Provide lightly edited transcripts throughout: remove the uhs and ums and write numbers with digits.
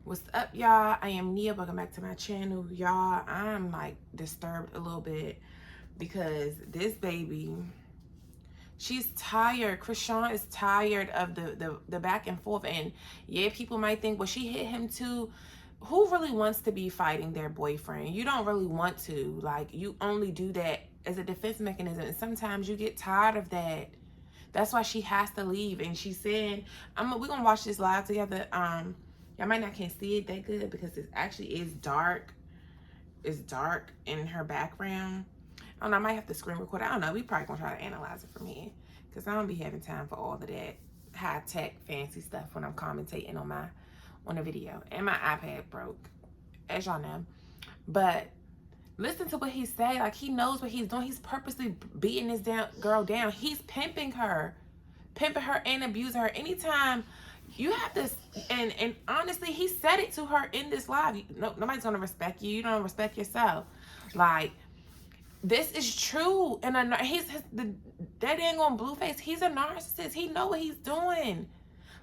What's up, y'all? I am Nia. Welcome back to my channel. Y'all, I'm like disturbed a little bit because this baby, she's tired. Chrisean is tired of the back and forth. And yeah, people might think, well, she hit him too. Who really wants to be fighting their boyfriend? You don't really want to. Like, you only do that as a defense mechanism. And sometimes you get tired of that. That's why she has to leave. And she's saying, we're gonna watch this live together. Y'all might not can't see it that good because it actually is dark. It's dark in her background. I don't know, I might have to screen record. I don't know. We probably gonna try to analyze it from here because I don't be having time for all of that high tech fancy stuff when I'm commentating on a video. And my iPad broke, as y'all know. But listen to what he say. Like, he knows what he's doing. He's purposely beating this girl down. He's pimping her and abusing her. Anytime you have this, and honestly, he said it to her in this live. Nobody's gonna respect you. You don't respect yourself. Like, this is true. And that ain't on Blueface. He's a narcissist. He know what he's doing.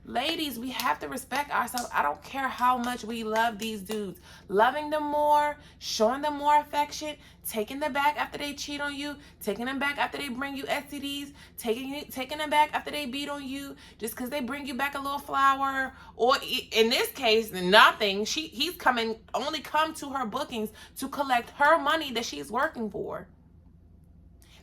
Ladies, we have to respect ourselves. I don't care how much we love these dudes. Loving them more, showing them more affection, taking them back after they cheat on you, taking them back after they bring you STDs, taking them back after they beat on you, just because they bring you back a little flower, or in this case, nothing. He's only come to her bookings to collect her money that she's working for.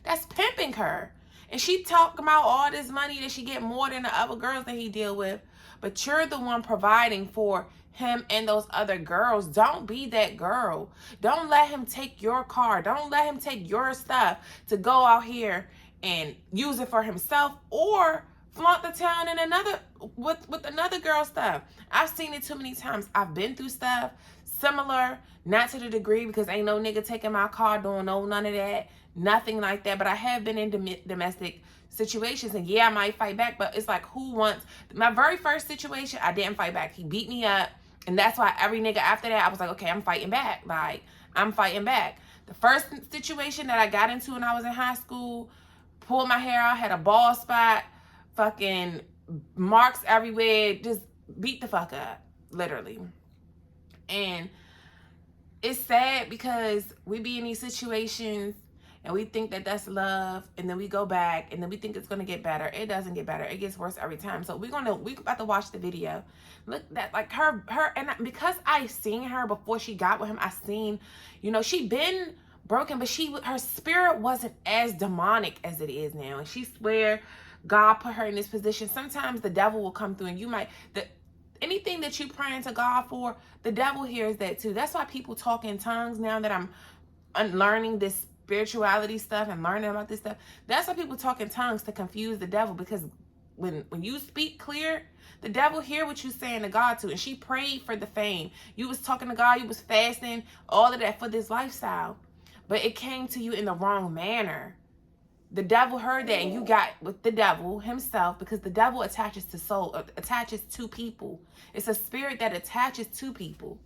That's pimping her. And she talking about all this money that she get more than the other girls that he deal with. But you're the one providing for him and those other girls. Don't be that girl. Don't let him take your car. Don't let him take your stuff to go out here and use it for himself or flaunt the town in with another girl's stuff. I've seen it too many times. I've been through stuff similar, not to the degree because ain't no nigga taking my car doing none of that. Nothing like that, but I have been in domestic situations, and yeah, I might fight back, but it's like, who wants? My very first situation, I didn't fight back. He beat me up, and that's why every nigga after that, I was like, okay, I'm fighting back. Like, I'm fighting back. The first situation that I got into when I was in high school, pulled my hair out, had a bald spot, fucking marks everywhere, just beat the fuck up, literally. And it's sad because we be in these situations and we think that that's love, and then we go back, and then we think it's gonna get better. It doesn't get better. It gets worse every time. So we about to watch the video. Look, that like her, and because I seen her before she got with him, I seen, she been broken, but her spirit wasn't as demonic as it is now. And she swear God put her in this position. Sometimes the devil will come through, and anything that you praying to God for, the devil hears that too. That's why people talk in tongues now that I'm unlearning this spirituality stuff and learning about this stuff. That's why people talk in tongues, to confuse the devil, because when you speak clear, the devil hear what you saying to God too. And she prayed for the fame. You was talking to God, you was fasting, all of that for this lifestyle, but it came to you in the wrong manner. The devil heard that, and you got with the devil himself, because the devil attaches to people. It's a spirit that attaches to people.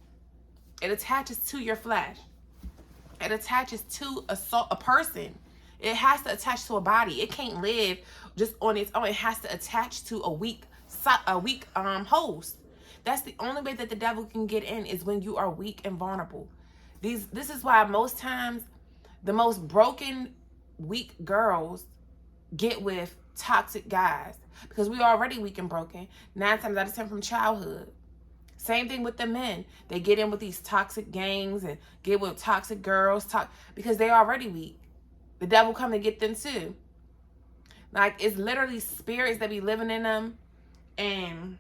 It attaches to your flesh. It attaches to a person. It has to attach to a body. It can't live just on its own. It has to attach to a weak host. That's the only way that the devil can get in, is when you are weak and vulnerable. This is why most times the most broken, weak girls get with toxic guys, because we are already weak and broken 9 times out of 10 from childhood. Same thing with the men. They get in with these toxic gangs and get with toxic girls, because they already weak. The devil come to get them too. Like, it's literally spirits that be living in them. And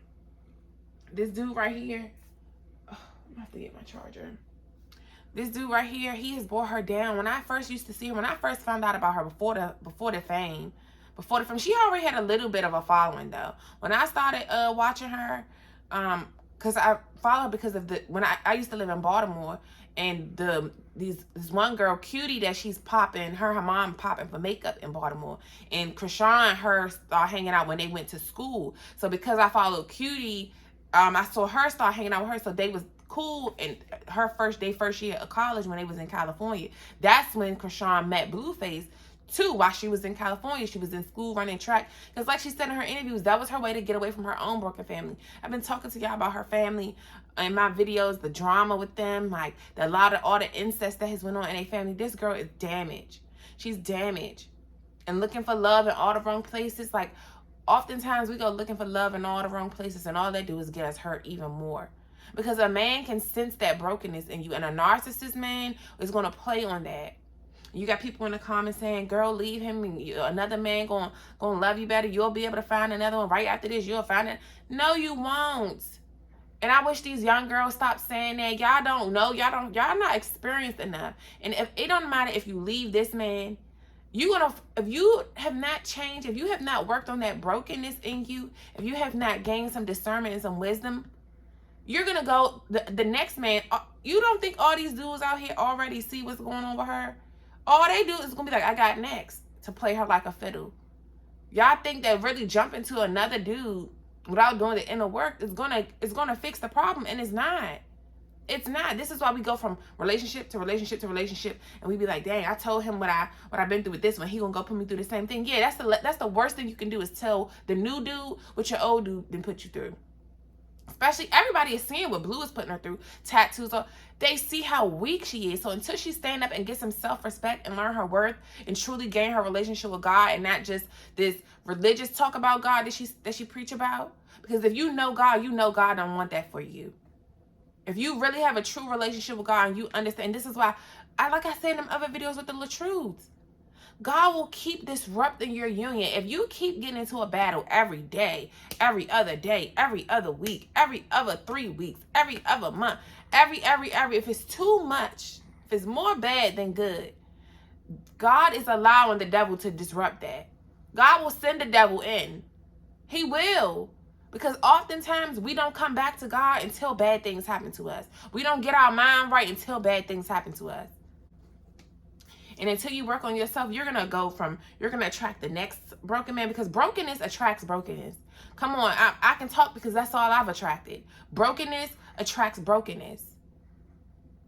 this dude right here, I have to get my charger. This dude right here, he has brought her down. When I first used to see her, when I first found out about her before the fame, she already had a little bit of a following though. When I started watching her, because I follow her because of when I used to live in Baltimore, and this one girl, Cutie, that she's popping, her mom popping for makeup in Baltimore, and Chrisean and her started hanging out when they went to school. So because I followed Cutie, I saw her start hanging out with her, so they was cool. And her first year of college, when they was in California, that's when Chrisean met Blueface too, while she was in California. She was in school running track. Because like she said in her interviews, that was her way to get away from her own broken family. I've been talking to y'all about her family in my videos, the drama with them, like all the incest that has went on in their family. This girl is damaged. She's damaged. And looking for love in all the wrong places. Like, oftentimes we go looking for love in all the wrong places, and all they do is get us hurt even more. Because a man can sense that brokenness in you, and a narcissist man is going to play on that. You got people in the comments saying, girl, leave him, and another man gonna love you better. You'll be able to find another one right after this. You'll find it. No, you won't. And I wish these young girls stop saying that. Y'all don't know. Y'all not experienced enough. And if it don't matter if you leave this man, if you have not changed, if you have not worked on that brokenness in you, if you have not gained some discernment and some wisdom, you're gonna go the next man. You don't think all these dudes out here already see what's going on with her? All they do is gonna be like, I got next, to play her like a fiddle. Y'all think that really jumping to another dude without doing the inner work is gonna fix the problem, and it's not. It's not. This is why we go from relationship to relationship to relationship, and we be like, dang, I told him what I've been through with this one. He gonna go put me through the same thing. Yeah, that's the worst thing you can do, is tell the new dude what your old dude didn't put you through. Especially, everybody is seeing what Blue is putting her through. Tattoos. They see how weak she is. So until she stand up and get some self-respect and learn her worth and truly gain her relationship with God, and not just this religious talk about God that she preach about. Because if you know God don't want that for you. If you really have a true relationship with God and you understand, this is why, like I said in them other videos with the Latrudes, God will keep disrupting your union. If you keep getting into a battle every day, every other week, every other 3 weeks, every other month, if it's too much, if it's more bad than good, God is allowing the devil to disrupt that. God will send the devil in. He will. Because oftentimes we don't come back to God until bad things happen to us. We don't get our mind right until bad things happen to us. And until you work on yourself, you're going to attract the next broken man, because brokenness attracts brokenness. Come on, I can talk because that's all I've attracted. Brokenness attracts brokenness.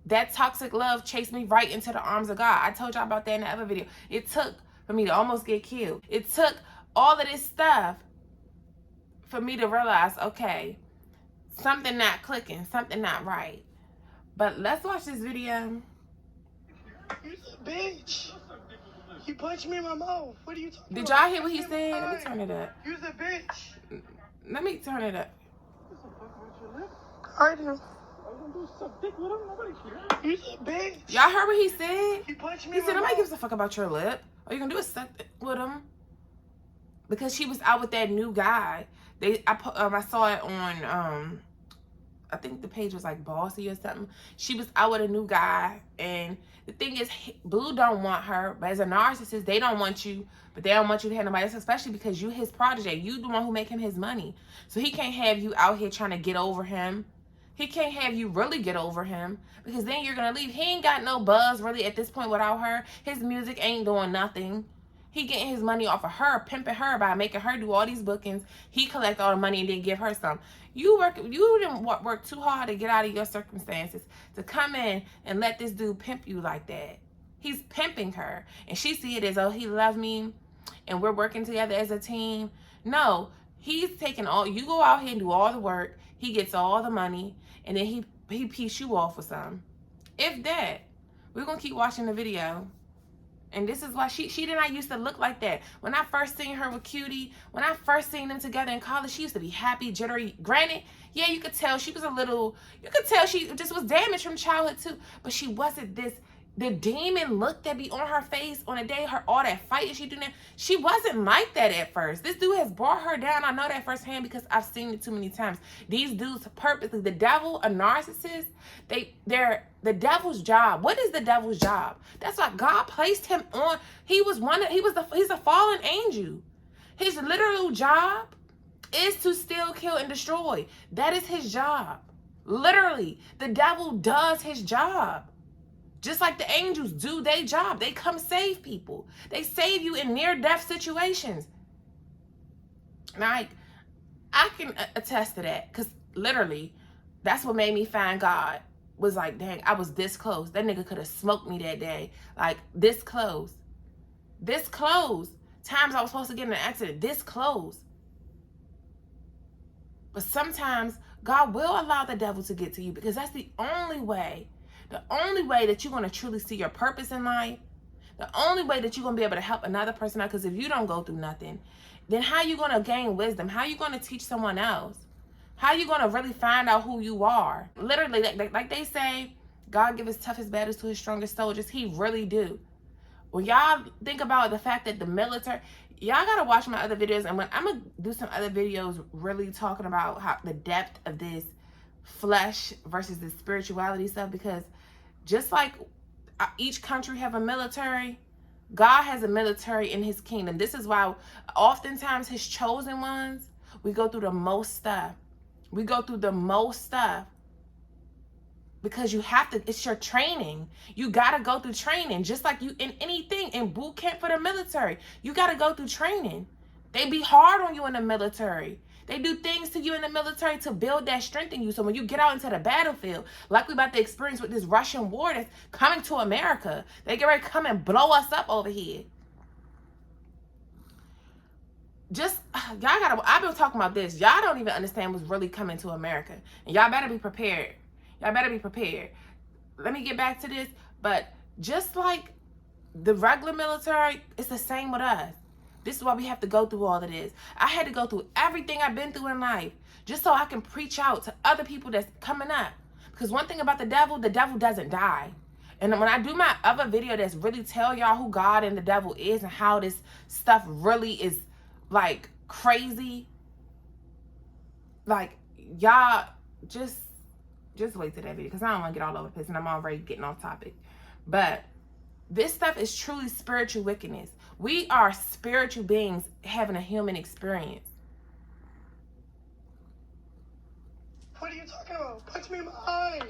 That toxic love chased me right into the arms of God. I told y'all about that in the other video. It took for me to almost get killed. It took all of this stuff for me to realize, okay, something not clicking, something not right. But let's watch this video. You're a bitch. You punched me in my mouth. What are you talking about? Did y'all hear what he said? Let me turn it up. You're a bitch. Let me turn it up. I do. You're a bitch. Y'all heard what he said? You punched me He in said, my nobody mouth. gives a fuck about your lip. All you gonna do is suck with him. Because she was out with that new guy. I saw it on, I think the page was like Bossy or something. She was out with a new guy, and the thing is, Blue don't want her, but as a narcissist, they don't want you, but they don't want you to have nobody else, especially because you his protege. You the one who make him his money. So he can't have you out here trying to get over him. He can't have you really get over him, because then you're going to leave. He ain't got no buzz really at this point without her. His music ain't doing nothing. He getting his money off of her, pimping her by making her do all these bookings. He collect all the money and then give her some. You didn't work too hard to get out of your circumstances to come in and let this dude pimp you like that. He's pimping her, and she see it as, oh, he loves me and we're working together as a team. No, he's taking all, you go out here and do all the work. He gets all the money, and then he piece you off with some. If that, we're gonna keep watching the video. And this is why she did not used to look like that. When I first seen her with Cutie, when I first seen them together in college, she used to be happy, jittery. Granted, yeah, you could tell she was you could tell she just was damaged from childhood too. But she wasn't the demon look that be on her face on the day, all that fighting she doing. She wasn't like that at first. This dude has brought her down. I know that firsthand because I've seen it too many times. These dudes purposely, the devil, a narcissist, they're the devil's job. What is the devil's job? That's why God placed him on. He's a fallen angel. His literal job is to steal, kill, and destroy. That is his job. Literally, the devil does his job. Just like the angels do their job. They come save people. They save you in near-death situations. Like, I can attest to that, because literally, that's what made me find God. Was like, dang, I was this close. That nigga could have smoked me that day. Like, this close. This close. Times I was supposed to get in an accident. This close. But sometimes God will allow the devil to get to you, because that's the only way that you're going to truly see your purpose in life. The only way that you're going to be able to help another person out. Because if you don't go through nothing, then how are you going to gain wisdom? How are you going to teach someone else? How are you going to really find out who you are? Literally, like they say, God give his toughest battles to his strongest soldiers. He really do. When y'all think about the fact that the military, y'all got to watch my other videos. And when I'm going to do some other videos really talking about how the depth of this flesh versus the spirituality stuff. Because just like each country have a military, God has a military in his kingdom. This is why oftentimes his chosen ones, we go through the most stuff. We go through the most stuff. Because you have to, it's your training. You got to go through training. Just like you in anything, in boot camp for the military. You got to go through training. They be hard on you in the military. They do things to you in the military to build that strength in you. So when you get out into the battlefield, like we about to experience with this Russian war that's coming to America, they get ready to come and blow us up over here. Just, y'all gotta, I've been talking about this. Y'all don't even understand what's really coming to America. And y'all better be prepared. Y'all better be prepared. Let me get back to this. But just like the regular military, it's the same with us. This is why we have to go through all of this. I had to go through everything I've been through in life just so I can preach out to other people that's coming up. Because one thing about the devil doesn't die. And when I do my other video that's really tell y'all who God and the devil is and how this stuff really is like crazy, like y'all just wait till that video, because I don't want to get all over the place and I'm already getting off topic. But this stuff is truly spiritual wickedness. We are spiritual beings having a human experience. What are you talking about? Punch me in my eye.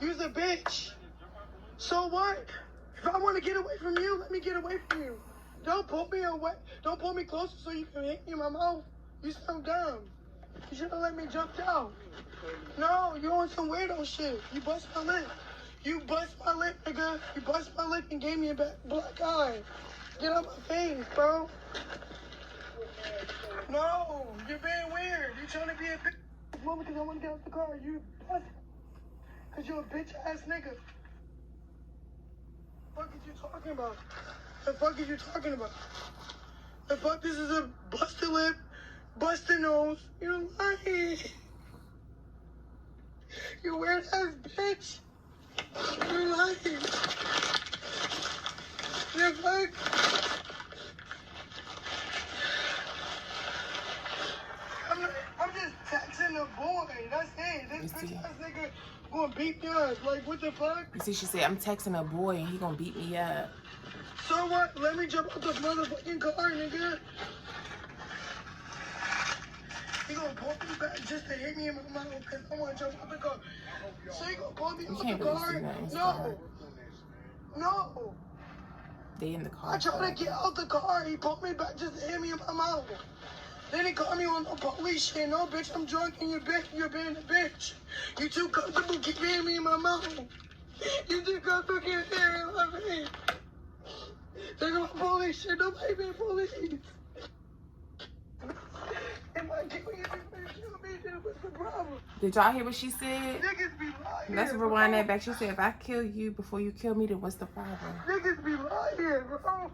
You's a bitch. So what? If I want to get away from you, let me get away from you. Don't pull me away. Don't pull me closer so you can hit me in my mouth. You sound dumb. You should have let me jump down. No, you on some weirdo shit. You bust my lip. You bust my lip, nigga. You bust my lip and gave me a black eye. Get out my face, bro. No, you're being weird. You trying to be a bitch woman because I want to get out the car. You bust. Because you're a bitch ass nigga. The fuck is you talking about? The fuck is you talking about? The fuck, this is a busted lip, busted nose. You're lying. You weird ass bitch. You're lying. The fuck? I'm just texting the boy. That's it. This bitch ass nigga gonna beat me up. Like, what the fuck? You see, she said, I'm texting a boy and he gonna beat me up. So what? Let me jump out the motherfucking car, nigga. He gonna pull me back just to hit me in my mouth because I want to jump out the car. So he gonna pull me out the car? No. No. They in the car. I tried to get out the car. He pulled me back just to hit me in my mouth. Then he called me on the police shit. No, bitch, I'm drunk and you're being a bitch. You too comfortable keep hitting me in my mouth. You too comfortable keep hitting me in my face. They're going to police shit. Nobody being police. Am I killing you? What's the problem? Did y'all hear what she said? Niggas be lying. Let's rewind that back. She said, if I kill you before you kill me, then what's the problem? Niggas be lying, bro.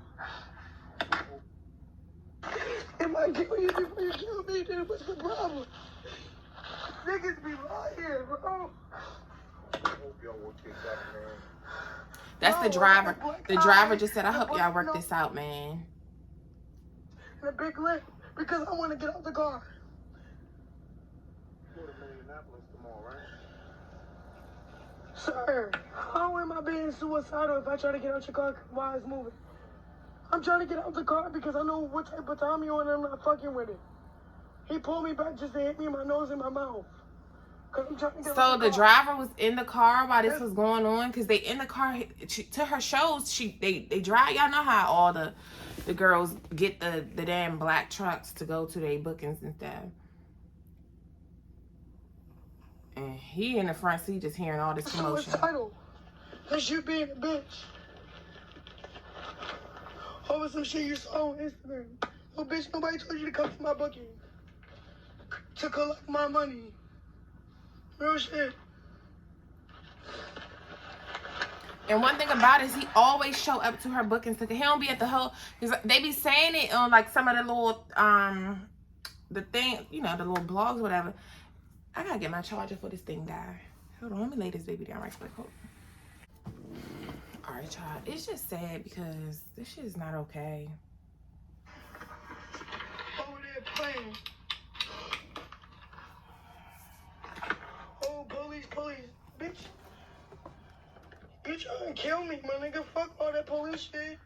Am I killing you before you kill me, then what's the problem? Niggas be lying, bro. That's the driver. The driver just said, I hope y'all work this out, man. And a big lip because I want to get out the car. Sir, how am I being suicidal if I try to get out your car while it's moving? I'm trying to get out the car because I know what type of time you're on and I'm not fucking with it. He pulled me back just to hit me in my nose and my mouth. So the driver was in the car while this was going on, because they in the car to her shows. They drive. Y'all know how all the girls get the damn black trucks to go to their bookings and stuff. And he in the front seat just hearing all this commotion. Suicidal. That's you being a bitch. over some shit you saw on Instagram. Oh, bitch, nobody told you to come to my booking to collect my money. Real shit. And one thing about it is he always show up to her bookings. He don't be at the whole, because they be saying it on like some of the little, the thing, you know, the little blogs or whatever. I gotta get my charger for this thing, guy. Hold on, let me lay this baby down right quick. Hold on. All right, child. It's just sad because this shit is not okay. Over there playing. Oh, police. Bitch. You trying to kill me, my nigga. Fuck all that police shit.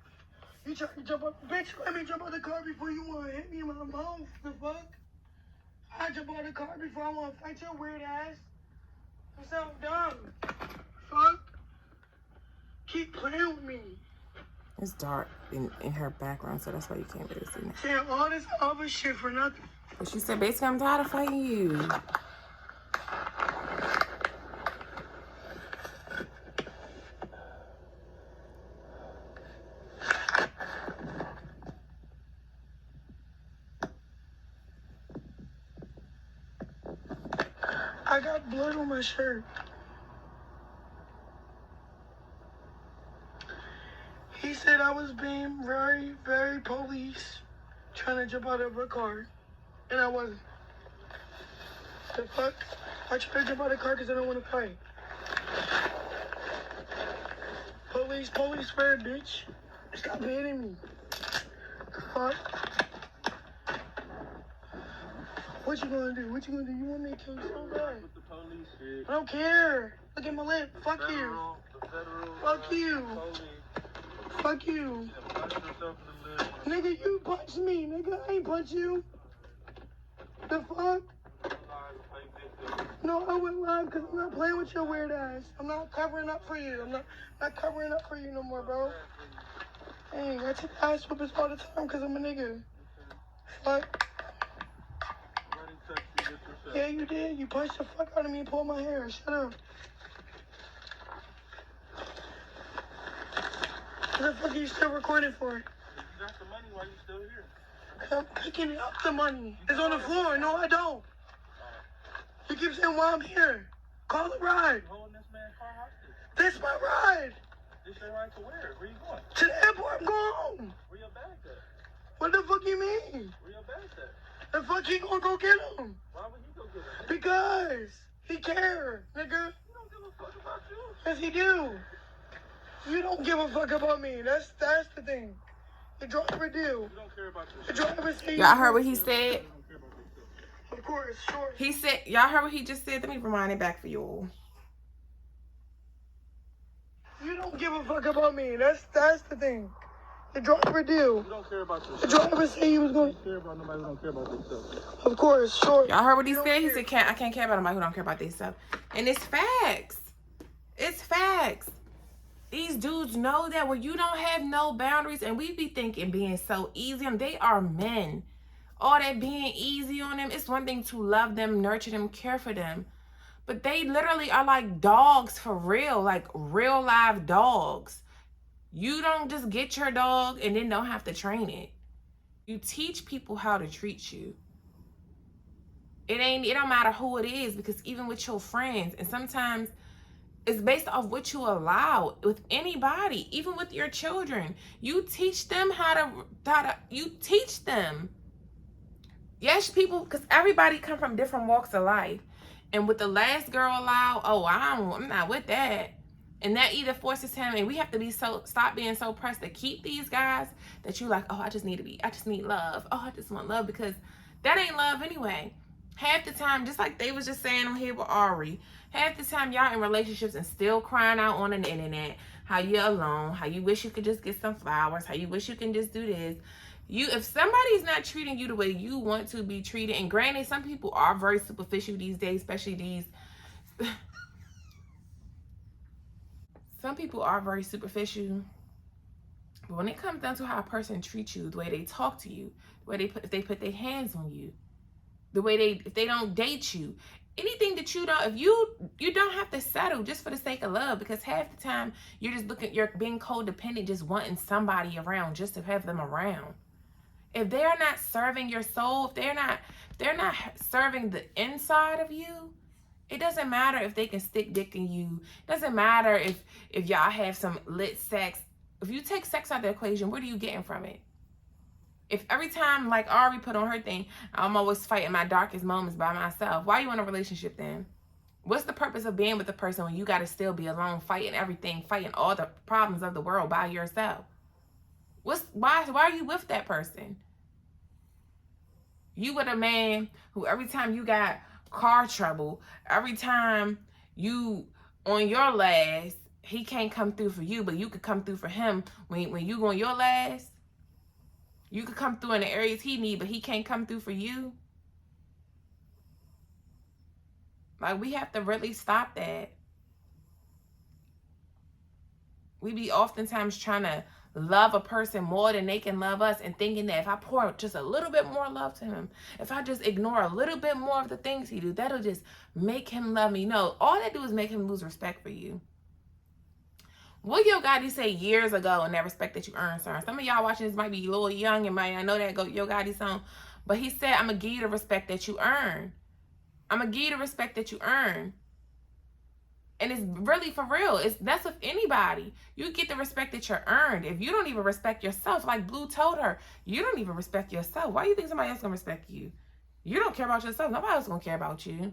You trying to jump up. Bitch, let me jump out the car before you want to hit me in my mouth. The fuck? I jump out the car before I want to fight your weird ass. You sound dumb. Fuck. Keep playing with me. It's dark in her background, so that's why you can't really see me. Saying all this other shit for nothing. But she said, basically, I'm tired of fighting you. I got blood on my shirt. He said I was being very, very police, trying to jump out of a car, and I wasn't. The fuck? I tried to jump out of the car because I don't want to fight. Police, fair bitch. Stop hitting me. The fuck? What you gonna do? You want me to kill you so bad? With the police shit. I don't care. Look at my lip. Fuck you. Fuck you. Fuck you. Nigga, you punched me. Nigga, I ain't punch you. The fuck? No, I went live because I'm not playing with your weird ass. I'm not covering up for you. I'm not covering up for you no more, bro. Dang, I take ass whoopers all the time because I'm a nigga. Fuck. Yeah, you did. You punched the fuck out of me and pulled my hair. Shut up. What the fuck are you still recording for? You got the money while you still here. I'm picking up the money. It's on the floor. No, I don't. You keep saying while I'm here. Call a ride. You holding this man's car hostage. This my ride. This your ride to where? Where you going? To the airport. I'm going home. Where your bag at? What the fuck you mean? Where your bag at? The fuck he gonna go get him? Why would he go get it? Because he care, nigga. You don't give a fuck about you. Yes, he do. You don't give a fuck about me. That's the thing. The driver do. You don't care about The yourself. driver say Y'all heard what he said? You don't care about yourself. Of course, sure. He said, y'all heard what he just said? Let me rewind it back for you all. You don't give a fuck about me. That's the thing. The driver do. You don't care about yourself. The driver say he was You going. don't care about nobody who don't care about themselves. Of course, sure. Y'all heard what he You don't said? He care. said, I can't care about nobody who don't care about this stuff. And it's facts. It's facts. These dudes know that when you don't have no boundaries, and we be thinking being so easy on them, they are men. All that being easy on them, it's one thing to love them, nurture them, care for them. But they literally are like dogs for real, like real live dogs. You don't just get your dog and then don't have to train it. You teach people how to treat you. It don't matter who it is, because even with your friends, and sometimes it's based off what you allow with anybody, even with your children. You teach them you teach them. Yes, people, because everybody come from different walks of life. And with the last girl allowed, I'm not with that. And that either forces him, and we have to stop being so pressed to keep these guys that you like, I just need love. I just want love, because that ain't love anyway. Half the time, just like they was just saying on here with Ari, half the time y'all in relationships and still crying out on the internet how you're alone, how you wish you could just get some flowers, how you wish you can just do this. If somebody's not treating you the way you want to be treated, and granted, some people are very superficial these days, especially these. Some people are very superficial, but when it comes down to how a person treats you, the way they talk to you, the way if they put their hands on you, the way if they don't date you, anything that you don't, if you don't have to settle just for the sake of love, because half the time you're being codependent, just wanting somebody around just to have them around. If they're not serving your soul, if they're not serving the inside of you, it doesn't matter if they can stick dick in you. It doesn't matter if y'all have some lit sex. If you take sex out of the equation, what are you getting from it? If every time, like Ari put on her thing, I'm always fighting my darkest moments by myself, why are you in a relationship then? What's the purpose of being with a person when you got to still be alone, fighting everything, fighting all the problems of the world by yourself? Why are you with that person? You with a man who every time you got car trouble, every time you on your last, he can't come through for you, but you could come through for him when you on your last. You could come through in the areas he need, but he can't come through for you. Like, we have to really stop that. We be oftentimes trying to love a person more than they can love us, and thinking that if I pour just a little bit more love to him, if I just ignore a little bit more of the things he do, that'll just make him love me. No, all that do is make him lose respect for you. What Yo Gotti say years ago in that respect that you earn, sir? Some of y'all watching this might be a little young and might not know that Yo Gotti song, but he said, I'm going to give you the respect that you earn. I'm going to give you the respect that you earn. And it's really for real. That's with anybody. You get the respect that you're earned. If you don't even respect yourself, like Blue told her, you don't even respect yourself. Why do you think somebody else going to respect you? You don't care about yourself. Nobody else going to care about you.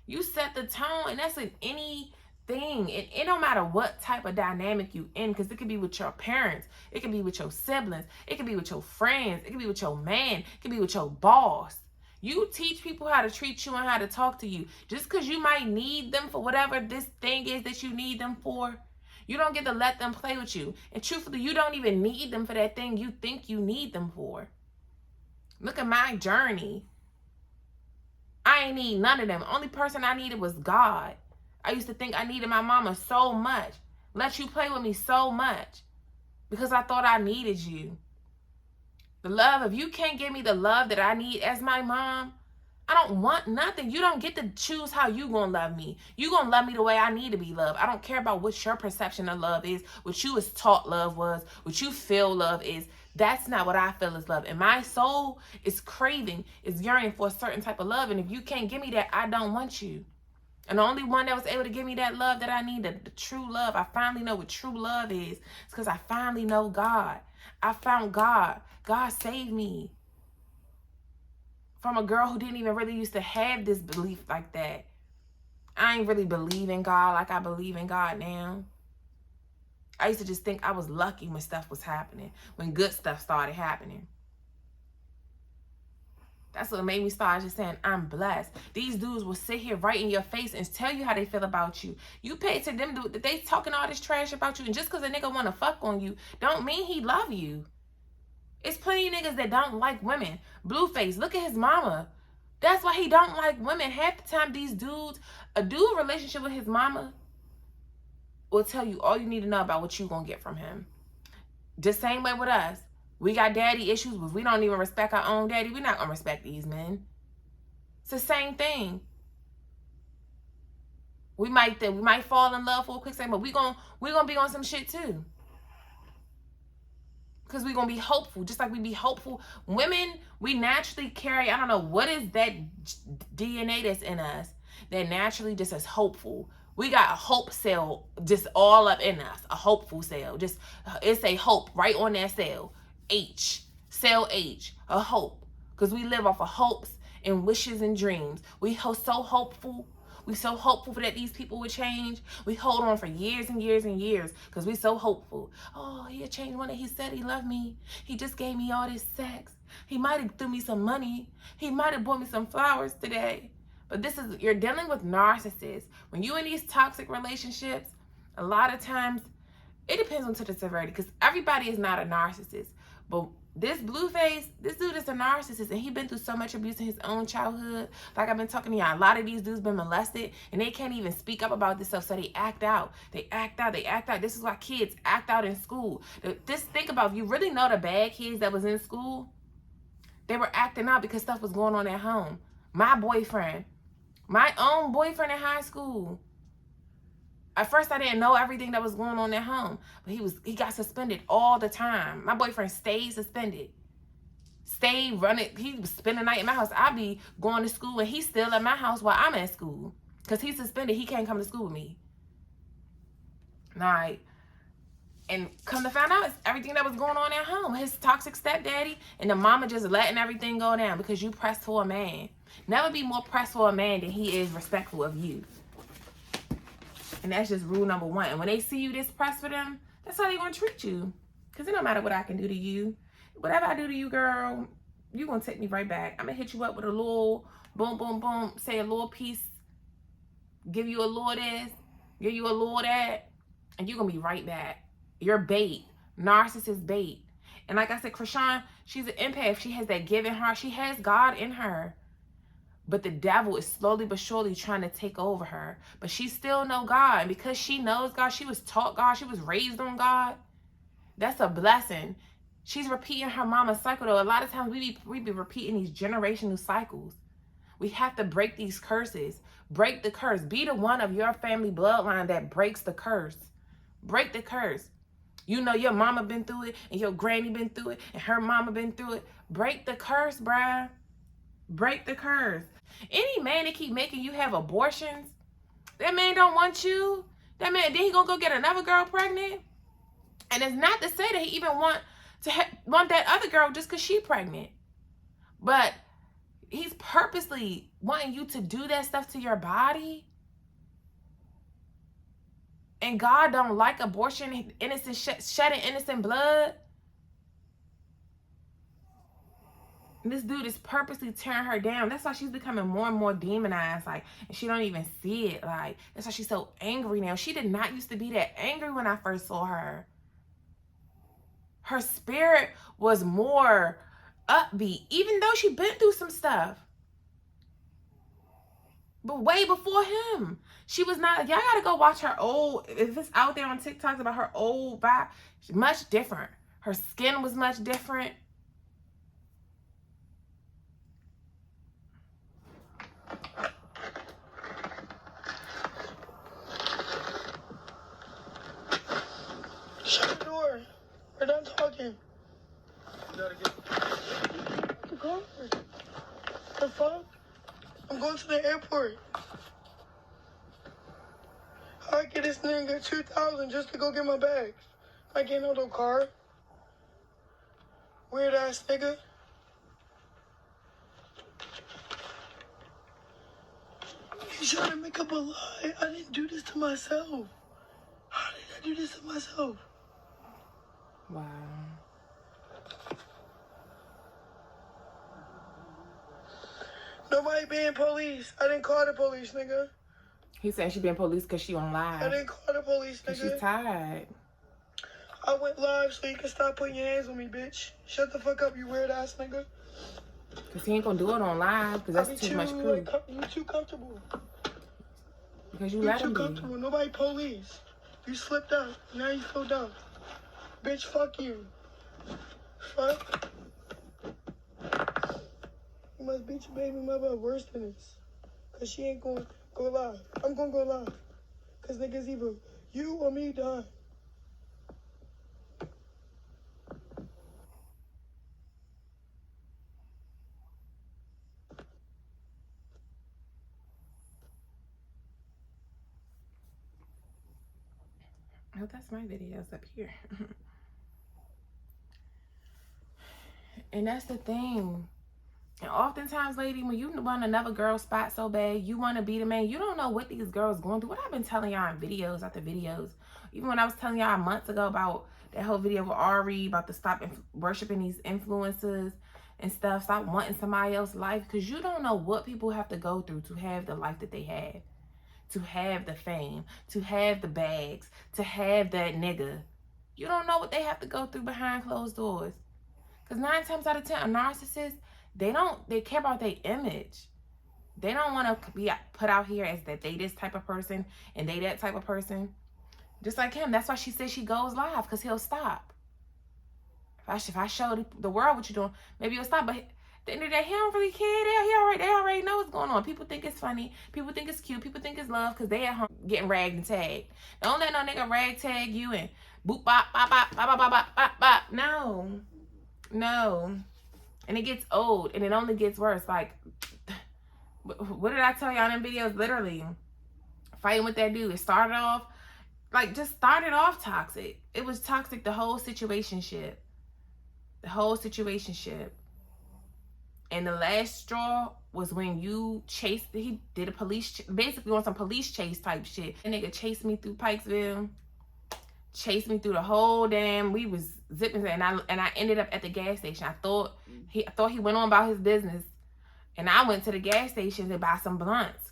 You set the tone, and that's in anything. It don't matter what type of dynamic you in, because it could be with your parents. It could be with your siblings. It could be with your friends. It could be with your man. It could be with your boss. You teach people how to treat you and how to talk to you. Just because you might need them for whatever this thing is that you need them for, you don't get to let them play with you. And truthfully, you don't even need them for that thing you think you need them for. Look at my journey. I ain't need none of them. Only person I needed was God. I used to think I needed my mama so much. Let you play with me so much. Because I thought I needed you. The love, if you can't give me the love that I need as my mom, I don't want nothing. You don't get to choose how you gonna love me. You gonna love me the way I need to be loved. I don't care about what your perception of love is, what you was taught love was, what you feel love is. That's not what I feel is love. And my soul is craving, is yearning for a certain type of love. And if you can't give me that, I don't want you. And the only one that was able to give me that love that I need, the true love, I finally know what true love is. It's because I finally know God. I found God. God saved me from a girl who didn't even really used to have this belief like that. I ain't really believe in God like I believe in God now. I used to just think I was lucky when stuff was happening, when good stuff started happening. That's what made me start just saying, I'm blessed. These dudes will sit here right in your face and tell you how they feel about you. You pay to them, they talking all this trash about you. And just because a nigga want to fuck on you, don't mean he love you. It's plenty of niggas that don't like women. Blueface, look at his mama. That's why he don't like women. Half the time, these dudes, a dude relationship with his mama will tell you all you need to know about what you gonna get from him. The same way with us. We got daddy issues, but we don't even respect our own daddy. We're not going to respect these men. It's the same thing. We might fall in love for a quick second, but we're gonna be on some shit too. Because we're going to be hopeful, just like we be hopeful. Women, we naturally carry, I don't know, what is that DNA that's in us that naturally just is hopeful. We got a hope cell just all up in us, a hopeful cell. Just, it's a hope right on that cell. Cell H, a hope, because we live off of hopes and wishes and dreams. We so hopeful. We so hopeful that these people would change. We hold on for years and years and years because we so hopeful. Oh, he'll change one day. He said he loved me. He just gave me all this sex. He might have threw me some money. He might have bought me some flowers today. But you're dealing with narcissists. When you're in these toxic relationships, a lot of times, it depends on the severity because everybody is not a narcissist. But this Blueface, this dude is a narcissist, and he been through so much abuse in his own childhood. Like I've been talking to y'all, a lot of these dudes been molested, and they can't even speak up about this stuff, so they act out. They act out. This is why kids act out in school. Just think about, if you really know the bad kids that was in school, they were acting out because stuff was going on at home. My boyfriend, my own boyfriend in high school, At first, I didn't know everything that was going on at home, but he got suspended all the time. My boyfriend stayed suspended, stayed running. He was spending the night in my house. I be going to school, and he's still at my house while I'm at school because he's suspended. He can't come to school with me. Like, and come to find out, it's everything that was going on at home. His toxic stepdaddy and the mama just letting everything go down because you pressed for a man. Never be more pressed for a man than he is respectful of you. And that's just rule number one. And when they see you this pressed for them, that's how they're going to treat you. Because it don't matter what I can do to you. Whatever I do to you, girl, you're going to take me right back. I'm going to hit you up with a little boom, boom, boom. Say a little piece. Give you a little this. Give you a little that. And you're going to be right back. You're bait. Narcissist bait. And like I said, Chrisean, she's an empath. She has that giving heart. She has God in her. But the devil is slowly but surely trying to take over her. But she still knows God. And because she knows God, she was taught God. She was raised on God. That's a blessing. She's repeating her mama's cycle, though. A lot of times we be repeating these generational cycles. We have to break these curses. Break the curse. Be the one of your family bloodline that breaks the curse. Break the curse. You know your mama been through it, and your granny been through it, and her mama been through it. Break the curse, bruh. Break the curse. Any man that keep making you have abortions, that man don't want you. That man, then he gonna go get another girl pregnant. And it's not to say that he even want that other girl just because she pregnant. But he's purposely wanting you to do that stuff to your body. And God don't like abortion, innocent shedding innocent blood. This dude is purposely tearing her down. That's why she's becoming more and more demonized. Like, and she don't even see it. Like, that's why she's so angry now. She did not used to be that angry when I first saw her. Her spirit was more upbeat, even though she been through some stuff. But way before him, she was not. Y'all gotta go watch her old. If it's out there on TikTok about her old vibe, she's much different. Her skin was much different. Shut the door. We're done talking. You gotta get. The car. The fuck? I'm going to the airport. I get this nigga $2,000 just to go get my bags. I can't hold no car. Weird ass nigga. He's trying to make up a lie. I didn't do this to myself. How did I do this to myself? Wow. Nobody being police. I didn't call the police, nigga. He said she been police because she on live. I didn't call the police, Because nigga. she's tired. I went live so you can stop putting your hands on me, bitch. Shut the fuck up, you weird ass nigga. Because he ain't going to do it on live because that's too much proof. You too comfortable. Because you You let too him be. comfortable. Nobody police. You slipped out. Now you feel dumb. Bitch, fuck you. Fuck. You must beat your baby mother worse than this. Because she ain't going to go live. I'm going to go live. Because niggas either you or me die. Oh, that's my videos up here. And that's the thing. And oftentimes, lady, when you want another girl spot so bad, you want to be the man, you don't know what these girls going through. What I've been telling y'all in videos after videos. Even when I was telling y'all months ago about that whole video with Ari, about to stop worshiping these influencers and stuff. Stop wanting somebody else's life. Because you don't know what people have to go through to have the life that they have. To have the fame. To have the bags. To have that nigga. You don't know what they have to go through behind closed doors. Because 9 times out of 10, a narcissist, they care about their image. They don't want to be put out here as that they this type of person and they that type of person. Just like him. That's why she said she goes live, because he'll stop. If I show the world what you're doing, maybe he'll stop. But the end of the day, he don't really care. They already know what's going on. People think it's funny. People think it's cute. People think it's love because they at home getting ragged and tagged. Don't let no nigga rag tag you and boop bop bop bop bop bop bop bop bop. No. No. And it gets old and it only gets worse. Like, what did I tell y'all in videos? Literally, fighting with that dude. It started off, like, just started off toxic. It was toxic the whole situationship. The whole situationship. And the last straw was when you chased, he did a police, basically on some police chase type shit. That nigga chased me through Pikesville. Chased me through the whole damn, we was zipping, and I ended up at the gas station. I thought he went on about his business. And I went to the gas station to buy some blunts.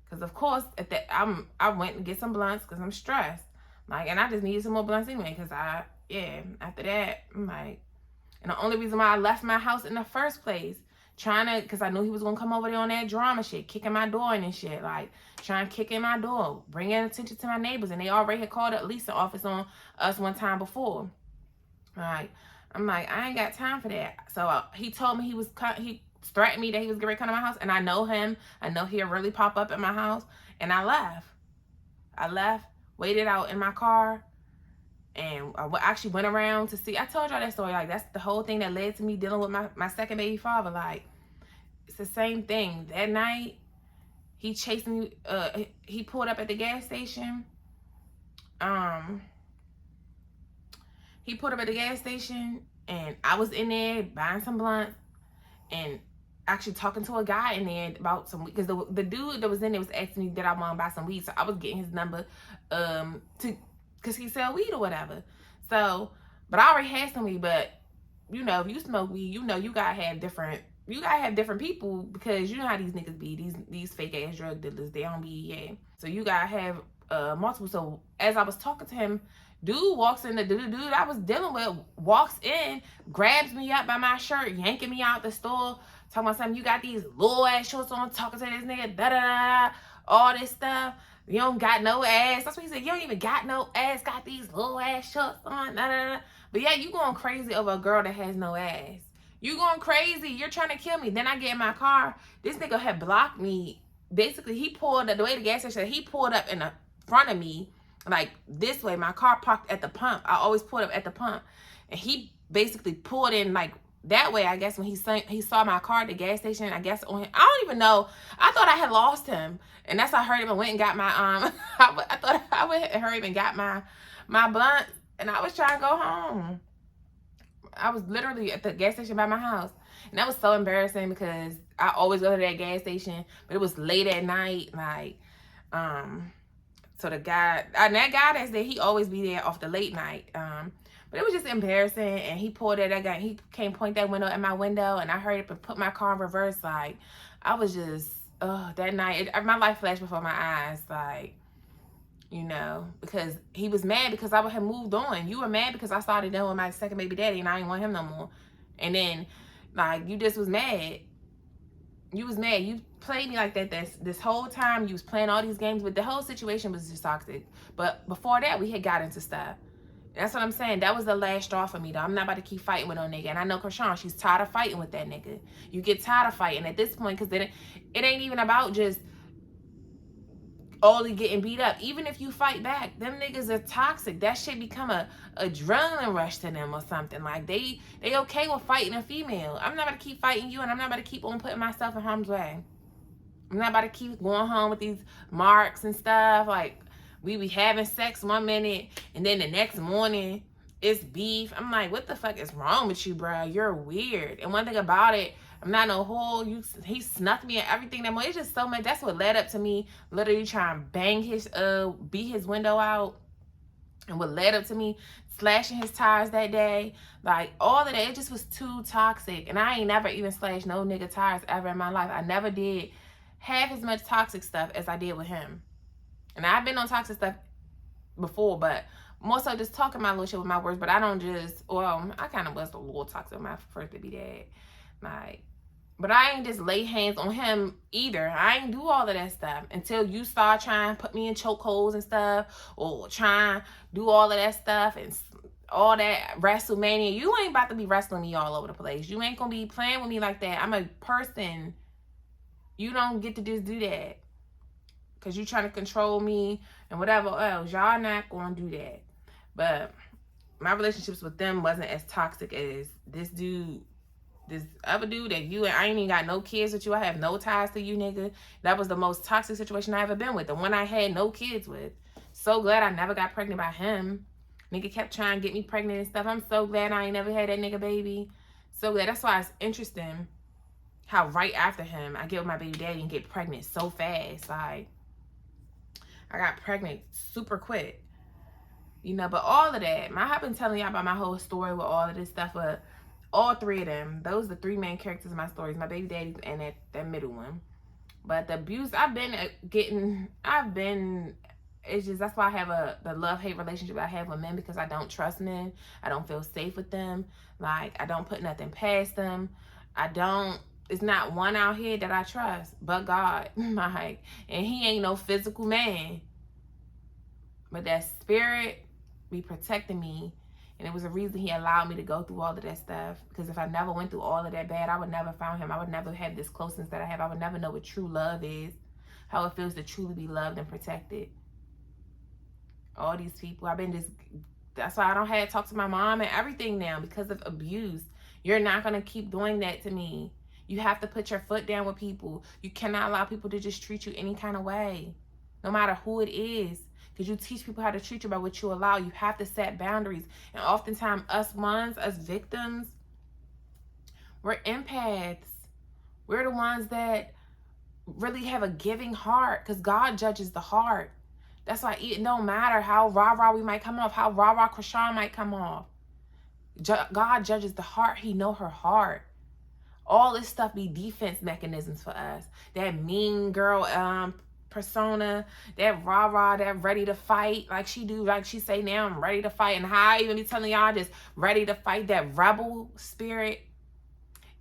Because, of course, at that, I went to get some blunts because I'm stressed. Like, and I just needed some more blunts anyway. Because after that, I'm like, and the only reason why I left my house in the first place, because I knew he was going to come over there on that drama shit, kicking my door in and shit. Like, trying to kick in my door, bringing attention to my neighbors. And they already had called at least the office on us one time before. Like, I'm like, I ain't got time for that. So he told me he threatened me that he was going to come to my house. And I know him. I know he'll really pop up at my house. And I left. Waited out in my car. And I actually went around to see. I told y'all that story. Like, that's the whole thing that led to me dealing with my second baby father. Like, it's the same thing. That night, he chased me. He pulled up at the gas station. He pulled up at the gas station. And I was in there buying some blunts. And actually talking to a guy in there about some weed. Because the dude that was in there was asking me did I want to buy some weed. So I was getting his number because he sell weed or whatever. So, but I already had some weed. But, you know, if you smoke weed, you know you gotta have different people, because you know how these niggas be. These fake ass drug dealers, they don't be, So you gotta have multiple. So as I was talking to him, dude walks in, the dude I was dealing with walks in, grabs me up by my shirt, yanking me out the store, talking about something, you got these little ass shorts on, talking to this nigga, da-da-da, all this stuff. You don't got no ass. That's what he said. You don't even got no ass, got these little ass shorts on, da-da-da. But yeah, you going crazy over a girl that has no ass. You going crazy. You're trying to kill me. Then I get in my car. This nigga had blocked me. Basically, he pulled up, the way the gas station, he pulled up in the front of me, like this way. My car parked at the pump. I always pulled up at the pump. And he basically pulled in like that way, I guess, when he saw my car at the gas station, I guess on him. I don't even know. I thought I had lost him. And that's how I heard him and went and got my, I thought I went and hurried and got my blunt. And I was trying to go home. I was literally at the gas station by my house. And that was so embarrassing because I always go to that gas station. But it was late at night. Like, so the guy, and that guy that's there, he always be there off the late night. But it was just embarrassing. And he pulled that guy, he came point that window at my window. And I heard it put my car in reverse. Like, I was just, that night, my life flashed before my eyes. Like, you know, because he was mad because I had moved on. You were mad because I started dealing with my second baby daddy and I didn't want him no more. And then, like, you just was mad. You was mad. You played me like that this whole time. You was playing all these games, but the whole situation was just toxic. But before that, we had got into stuff. That's what I'm saying. That was the last straw for me, though. I'm not about to keep fighting with no nigga. And I know Chrisean, she's tired of fighting with that nigga. You get tired of fighting at this point, because it ain't even about just only getting beat up. Even if you fight back, them niggas are toxic. That shit become a adrenaline rush to them or something. Like, they okay with fighting a female. I'm not about to keep fighting you, and I'm not about to keep on putting myself in harm's way. I'm not about to keep going home with these marks and stuff. Like, we be having sex one minute, and then the next morning, it's beef. I'm like, what the fuck is wrong with you, bro? You're weird. And one thing about it, I'm not no whore. He snuffed me and everything. That morning, it's just so much. That's what led up to me literally trying to bang his, beat his window out. And what led up to me slashing his tires that day. Like, all of that, it just was too toxic. And I ain't never even slashed no nigga tires ever in my life. I never did half as much toxic stuff as I did with him. And I've been on toxic stuff before, but more so just talking my little shit with my words. But I don't just, well, I kind of was a little toxic with my first baby dad. Like, but I ain't just lay hands on him either. I ain't do all of that stuff until you start trying to put me in chokeholds and stuff, or try and do all of that stuff and all that WrestleMania. You ain't about to be wrestling me all over the place. You ain't gonna be playing with me like that. I'm a person. You don't get to just do that. Because you trying to control me and whatever else. Y'all not gonna do that. But my relationships with them wasn't as toxic as this dude. This other dude that I ain't even got no kids with you. I have no ties to you, nigga. That was the most toxic situation I ever been with. The one I had no kids with. So glad I never got pregnant by him. Nigga kept trying to get me pregnant and stuff. I'm so glad I ain't never had that nigga baby. So glad. That's why it's interesting how right after him, I get with my baby daddy and get pregnant so fast. Like, I got pregnant super quick. You know, but all of that, I've been telling y'all about my whole story with all of this stuff, but all three of them, those are the three main characters of my stories, my baby daddy and that middle one. But the abuse it's just, that's why I have the love-hate relationship I have with men, because I don't trust men. I don't feel safe with them. Like, I don't put nothing past them. It's not one out here that I trust but God. Like, and he ain't no physical man. But that spirit be protecting me. And it was a reason he allowed me to go through all of that stuff. Because if I never went through all of that bad, I would never found him. I would never have this closeness that I have. I would never know what true love is. How it feels to truly be loved and protected. All these people, that's why I don't have to talk to my mom and everything now, because of abuse. You're not going to keep doing that to me. You have to put your foot down with people. You cannot allow people to just treat you any kind of way. No matter who it is. Because you teach people how to treat you by what you allow. You have to set boundaries. And oftentimes, us victims, we're empaths. We're the ones that really have a giving heart. Because God judges the heart. That's why it don't matter how rah-rah we might come off. How rah-rah Chrisean might come off. God judges the heart. He know her heart. All this stuff be defense mechanisms for us. That mean girl persona, that rah-rah, that ready to fight, like she do, like she say now, I'm ready to fight. And how I even be telling y'all just ready to fight, that rebel spirit,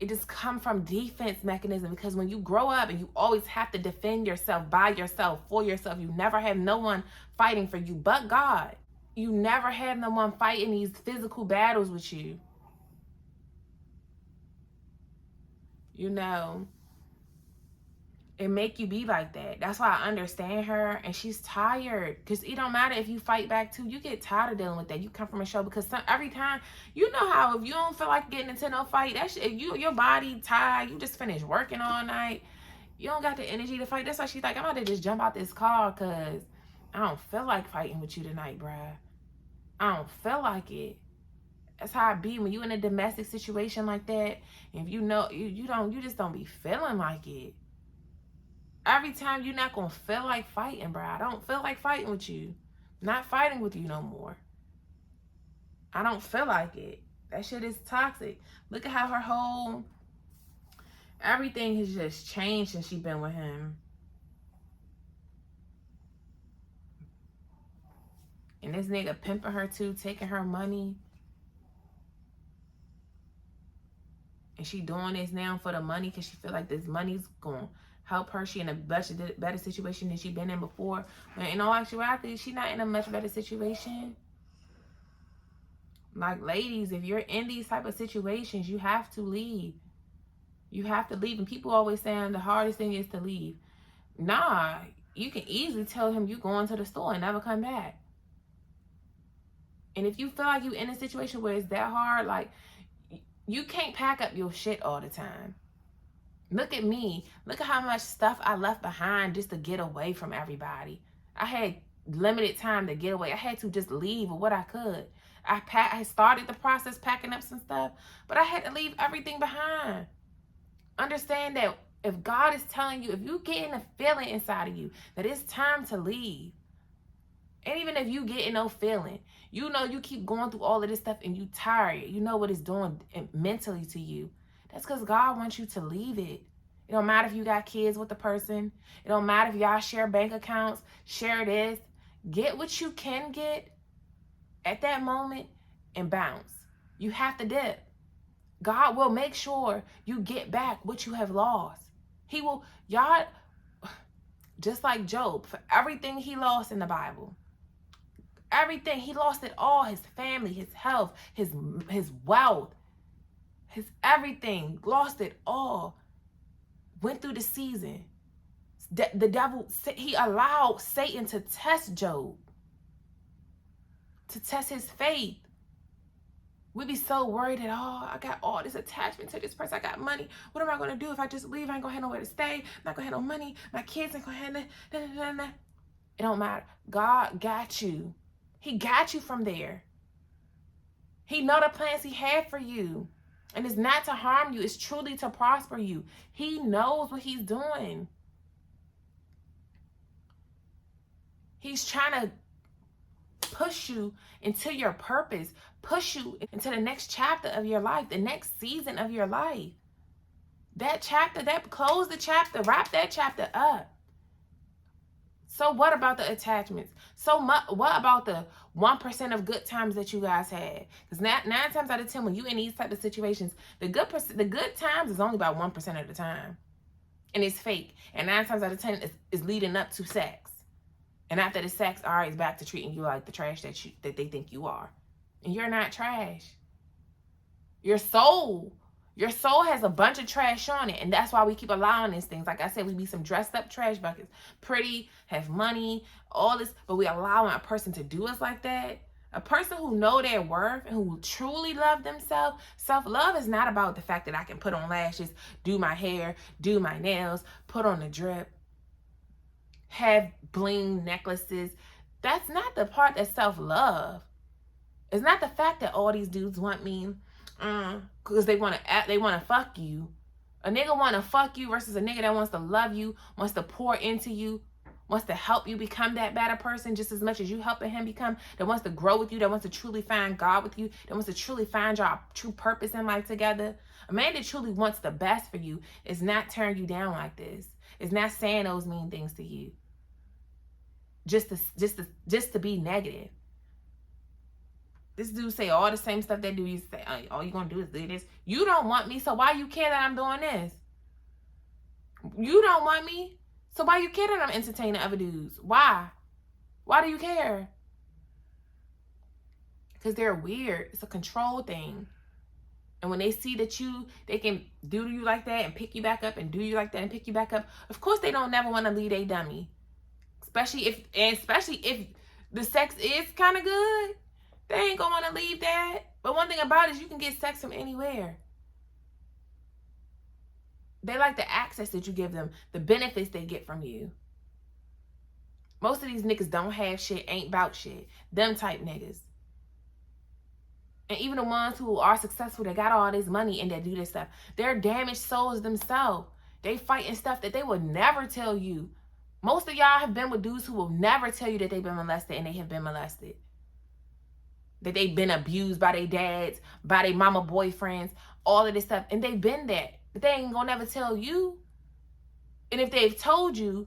it just come from defense mechanism. Because when you grow up and you always have to defend yourself by yourself, for yourself, you never have no one fighting for you but God. You never have no one fighting these physical battles with you. You know, it make you be like that. That's why I understand her, and she's tired. Because it don't matter if you fight back too. You get tired of dealing with that. You come from a show, because every time, you know how if you don't feel like getting into no fight, that shit, your body tired, you just finished working all night, you don't got the energy to fight. That's why she's like, I'm about to just jump out this car because I don't feel like fighting with you tonight, bruh. I don't feel like it. That's how it be when you in a domestic situation like that. And if you know, you just don't be feeling like it. Every time you're not going to feel like fighting, bro. I don't feel like fighting with you. Not fighting with you no more. I don't feel like it. That shit is toxic. Look at how her everything has just changed since she been with him. And this nigga pimping her too, taking her money. And she doing this now for the money because she feel like this money's going to help her. She in a much better situation than she been in before. When in all actuality, she not in a much better situation. Like, ladies, if you're in these type of situations, you have to leave. You have to leave. And people always saying the hardest thing is to leave. Nah, you can easily tell him you going to the store and never come back. And if you feel like you in a situation where it's that hard, like, you can't pack up your shit all the time. Look at me. Look at how much stuff I left behind just to get away from everybody. I had limited time to get away. I had to just leave with what I could. I started the process packing up some stuff, but I had to leave everything behind. Understand that if God is telling you, if you getting a feeling inside of you that it's time to leave, and even if you getting no feeling, you know you keep going through all of this stuff and you tired, you know what it's doing mentally to you. That's because God wants you to leave it. It don't matter if you got kids with the person. It don't matter if y'all share bank accounts, share this. Get what you can get at that moment and bounce. You have to dip. God will make sure you get back what you have lost. He will, y'all, just like Job, for everything he lost in the Bible, everything. He lost it all. His family, his health, his wealth, his everything. Lost it all. Went through the season. The devil, he allowed Satan to test Job. To test his faith. We be so worried that, oh, I got all this attachment to this person. I got money. What am I going to do if I just leave? I ain't going to have nowhere to stay. I'm not going to have no money. My kids ain't going to have no. It don't matter. God got you. He got you from there. He know the plans he had for you. And it's not to harm you. It's truly to prosper you. He knows what he's doing. He's trying to push you into your purpose, push you into the next chapter of your life, the next season of your life. That chapter, close the chapter, wrap that chapter up. So what about the attachments? What about the 1% of good times that you guys had? Because 9 times out of 10, when you in these type of situations, the good times is only about 1% of the time. And it's fake. And 9 times out of 10 is leading up to sex. And after the sex, all right, it's back to treating you like the trash that they think you are. And you're not trash. Your soul has a bunch of trash on it. And that's why we keep allowing these things. Like I said, we be some dressed up trash buckets. Pretty, have money, all this. But we allowing a person to do us like that. A person who know their worth and who truly love themselves. Self-love is not about the fact that I can put on lashes, do my hair, do my nails, put on the drip, have bling necklaces. That's not the part that's self-love. It's not the fact that all these dudes want me because they want to fuck you. A nigga want to fuck you versus a nigga that wants to love you, wants to pour into you, wants to help you become that better person just as much as you helping him become, that wants to grow with you, that wants to truly find God with you, that wants to truly find your true purpose in life together. A man that truly wants the best for you is not tearing you down like this. It's not saying those mean things to you. Just to be negative. This dude say all the same stuff that dude used to say. All you gonna do is do this. You don't want me, so why you care that I'm doing this? You don't want me, so why you care that I'm entertaining other dudes? Why? Why do you care? Because they're weird. It's a control thing. And when they see that they can do you like that and pick you back up and do you like that and pick you back up, of course they don't never want to leave a dummy. Especially if the sex is kind of good. They ain't gonna want to leave that. But one thing about it is you can get sex from anywhere. They like the access that you give them, the benefits they get from you. Most of these niggas don't have shit, ain't about shit. Them type niggas. And even the ones who are successful, that got all this money and that do this stuff, they're damaged souls themselves. They fighting stuff that they would never tell you. Most of y'all have been with dudes who will never tell you that they've been molested and they have been molested. That they've been abused by their dads, by their mama boyfriends, all of this stuff. And they've been that. But they ain't gonna never tell you. And if they've told you,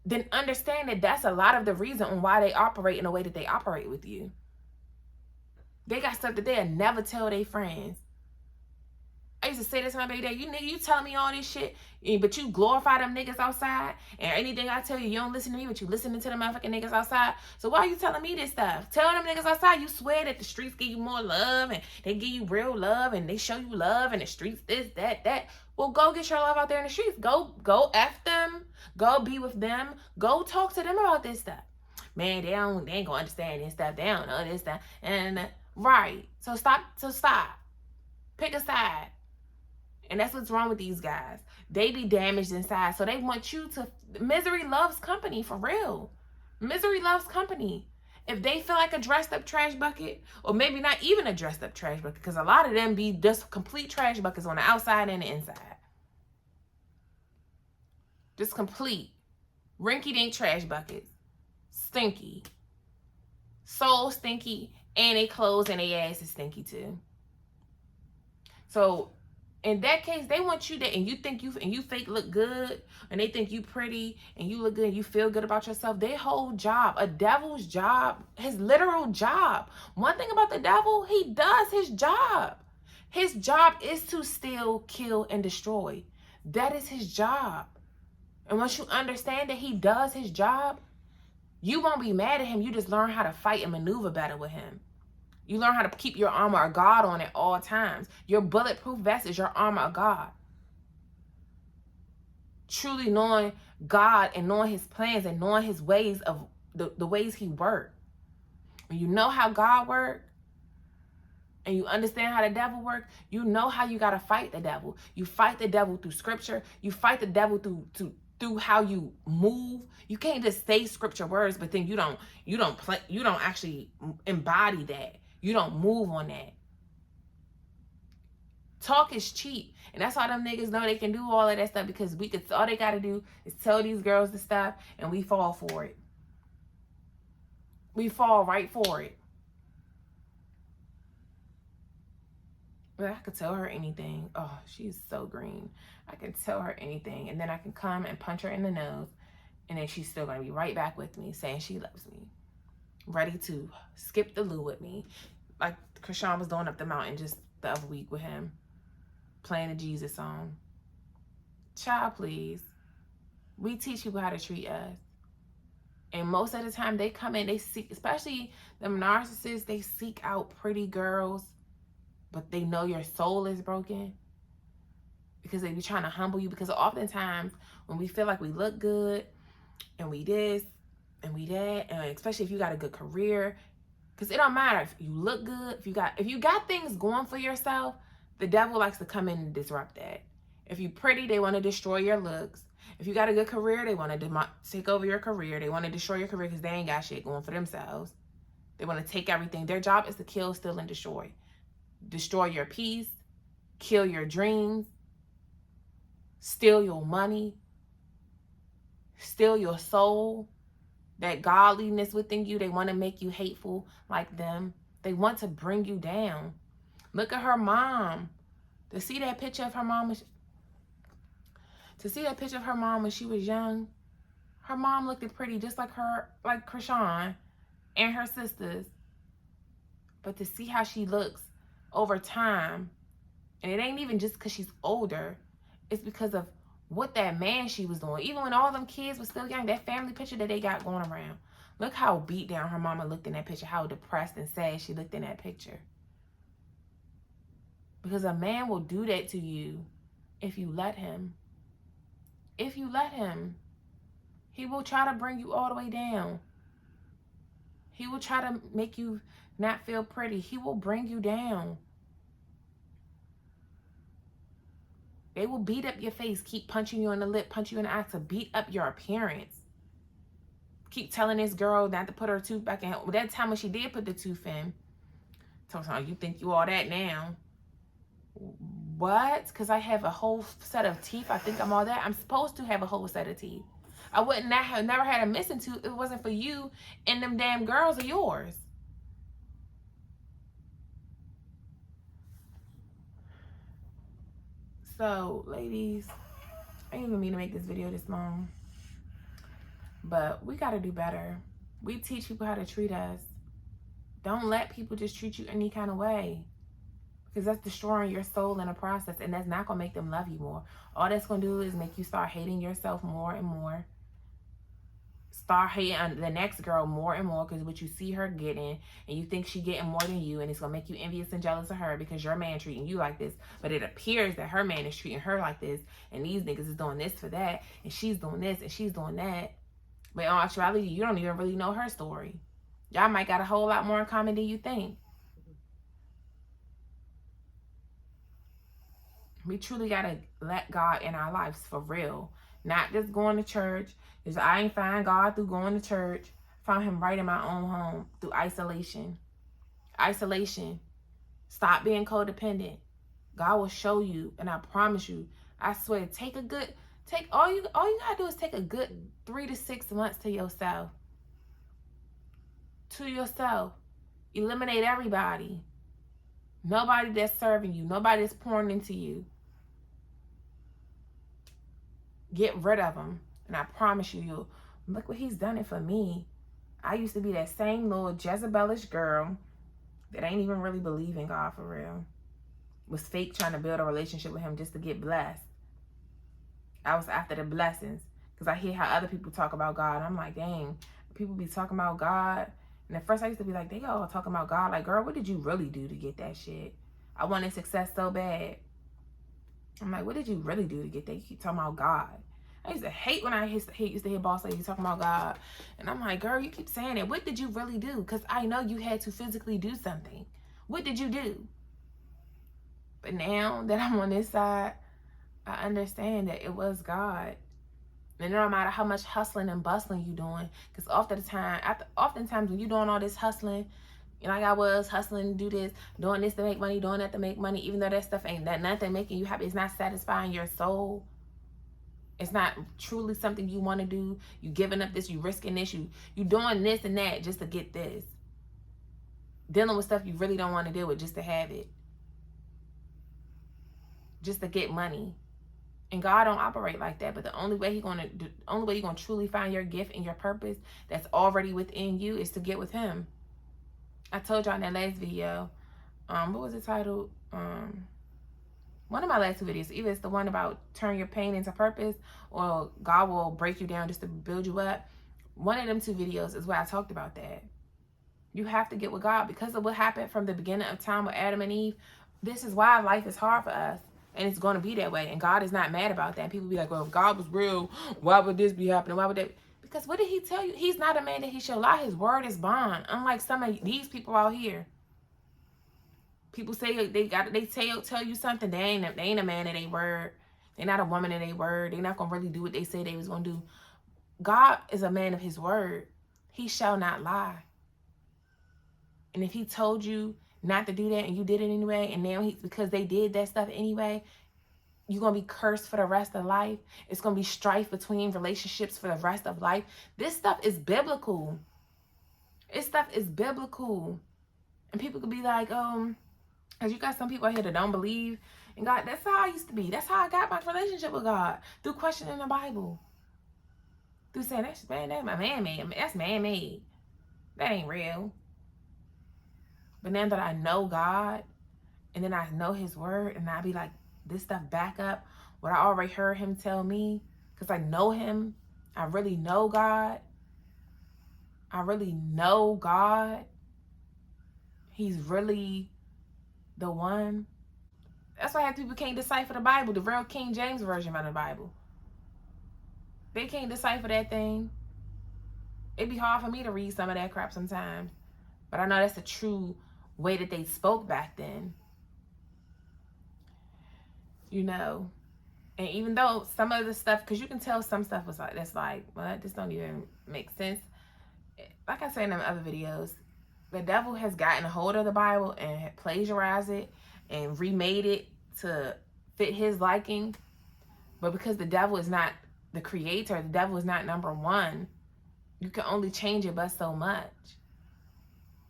then understand that that's a lot of the reason on why they operate in the way that they operate with you. They got stuff that they'll never tell their friends. I used to say this to my baby dad, you tell me all this shit, but you glorify them niggas outside, and anything I tell you, you don't listen to me, but you listening to the motherfucking niggas outside. So why are you telling me this stuff? Tell them niggas outside you swear that the streets give you more love, and they give you real love, and they show you love, and the streets this, that. Well, go get your love out there in the streets. Go F them. Go be with them. Go talk to them about this stuff. Man, they ain't gonna understand this stuff. They don't know this stuff. And right. So stop. Pick a side. And that's what's wrong with these guys. They be damaged inside. So they want you to... Misery loves company, for real. Misery loves company. If they feel like a dressed up trash bucket, or maybe not even a dressed up trash bucket, because a lot of them be just complete trash buckets on the outside and the inside. Just complete. Rinky-dink trash buckets. Stinky. So stinky. And they clothes and their ass is stinky too. So... in that case, they want you there, and you fake look good, and they think you pretty, and you look good, and you feel good about yourself. Their whole job, a devil's job, his literal job. One thing about the devil, he does his job. His job is to steal, kill, and destroy. That is his job. And once you understand that he does his job, You won't be mad at him. You just learn how to fight and maneuver better with him. You learn how to keep your armor of God on at all times. Your bulletproof vest is your armor of God. Truly knowing God and knowing his plans and knowing his ways of the ways he works. When you know how God works and you understand how the devil works, you know how you got to fight the devil. You fight the devil through scripture. You fight the devil through how you move. You can't just say scripture words, but then you don't actually embody that. You don't move on that. Talk is cheap. And that's why them niggas know they can do all of that stuff, because all they got to do is tell these girls to stop, and we fall for it. We fall right for it. But I could tell her anything. Oh, she's so green. I can tell her anything, and then I can come and punch her in the nose, and then she's still going to be right back with me, saying she loves me. Ready to skip the loo with me. Like Chrisean was doing up the mountain just the other week with him. Playing the Jesus song. Child, please. We teach people how to treat us. And most of the time they come in, they seek, especially them narcissists, they seek out pretty girls, but they know your soul is broken. Because they be trying to humble you. Because oftentimes when we feel like we look good and we this and we that, and especially if you got a good career, because it don't matter if you look good, if you got things going for yourself, the devil likes to come in and disrupt that. If you're pretty, they want to destroy your looks. If you got a good career, they want to take over your career. They want to destroy your career because they ain't got shit going for themselves. They want to take everything. Their job is to kill, steal, and destroy. Destroy your peace, kill your dreams, steal your money, steal your soul, that godliness within you. They want to make you hateful like them. They want to bring you down. Look at her mom. To see that picture of her mom, when she was young, her mom looked pretty just like Chrisean and her sisters. But to see how she looks over time, and it ain't even just because she's older, it's because of what that man she was doing. Even when all them kids were still young, that family picture that they got going around. Look how beat down her mama looked in that picture, how depressed and sad she looked in that picture. Because a man will do that to you if you let him. If you let him, he will try to bring you all the way down. He will try to make you not feel pretty. He will bring you down. They will beat up your face, keep punching you in the lip, punch you in the eye to beat up your appearance. Keep telling this girl not to put her tooth back in. Well, that time when she did put the tooth in, told her, you think you all that now? What? Because I have a whole set of teeth. I think I'm all that. I'm supposed to have a whole set of teeth. I would not have never had a missing tooth if it wasn't for you and them damn girls of yours. So, ladies, I didn't even mean to make this video this long, but we got to do better. We teach people how to treat us. Don't let people just treat you any kind of way, because that's destroying your soul in the process, and that's not going to make them love you more. All that's going to do is make you start hating yourself more and more. Start hating the next girl more and more because what you see her getting, and you think she getting more than you, and it's going to make you envious and jealous of her because your man treating you like this, but it appears that her man is treating her like this, and these niggas is doing this for that, and she's doing this, and she's doing that. But in actuality, you don't even really know her story. Y'all might got a whole lot more in common than you think. We truly got to let God in our lives for real. Not just going to church. Because I ain't find God through going to church. Found him right in my own home through isolation. Isolation. Stop being codependent. God will show you, and I promise you, I swear, all you gotta do is take a good 3 to 6 months to yourself. To yourself. Eliminate everybody. Nobody that's serving you. Nobody that's pouring into you. Get rid of them. And I promise you, look what he's done it for me. I used to be that same little Jezebelish girl that ain't even really believe in God for real. Was fake trying to build a relationship with him just to get blessed. I was after the blessings. Because I hear how other people talk about God. I'm like, dang, people be talking about God. And at first I used to be like, they all talking about God. Like, girl, what did you really do to get that shit? I wanted success so bad. I'm like, what did you really do to get that? You keep talking about God. I used to hate when I used to hear boss ladies talking about God. And I'm like, girl, you keep saying it. What did you really do? Because I know you had to physically do something. What did you do? But now that I'm on this side, I understand that it was God. And no matter how much hustling and bustling you doing, because oftentimes when you doing all this hustling, like I was hustling to do this, doing this to make money, doing that to make money, even though that stuff ain't that nothing making you happy, it's not satisfying your soul. It's not truly something you want to do. You giving up this, you risking this, you doing this and that just to get this. Dealing with stuff you really don't want to deal with just to have it. Just to get money. And God don't operate like that. But the only way you're gonna truly find your gift and your purpose that's already within you is to get with Him. I told y'all in that last video, what was the title? One of my last 2 videos, either it's the one about turn your pain into purpose or God will break you down just to build you up. One of them 2 videos is where I talked about that. You have to get with God because of what happened from the beginning of time with Adam and Eve. This is why life is hard for us. And it's going to be that way. And God is not mad about that. People be like, well, if God was real, why would this be happening? Why would that? Because what did He tell you? He's not a man that He shall lie. His word is bond. Unlike some of these people out here. People say they tell you something. They ain't a man of their word. They're not a woman of their word. They're not going to really do what they say they was going to do. God is a man of His word. He shall not lie. And if He told you not to do that and you did it anyway, and now because they did that stuff anyway, you're going to be cursed for the rest of life. It's going to be strife between relationships for the rest of life. This stuff is biblical. This stuff is biblical. And people could be like, because you got some people out here that don't believe in God. That's how I used to be. That's how I got my relationship with God. Through questioning the Bible. Through saying, that's my man-made. That's man-made. That ain't real. But now that I know God, and then I know His word, and I be like, this stuff back up what I already heard Him tell me, because I know Him. I really know God. I really know God. He's really the one. That's why people can't decipher the Bible, the real King James version of the Bible. They can't decipher that thing. It'd be hard for me to read some of that crap sometimes. But I know that's the true way that they spoke back then. You know. And even though some of the stuff, because you can tell some stuff was like, that's like, well, this don't even make sense. Like I said in them other videos, the devil has gotten a hold of the Bible and had plagiarized it and remade it to fit his liking. But because the devil is not the creator, the devil is not number one, you can only change it but so much.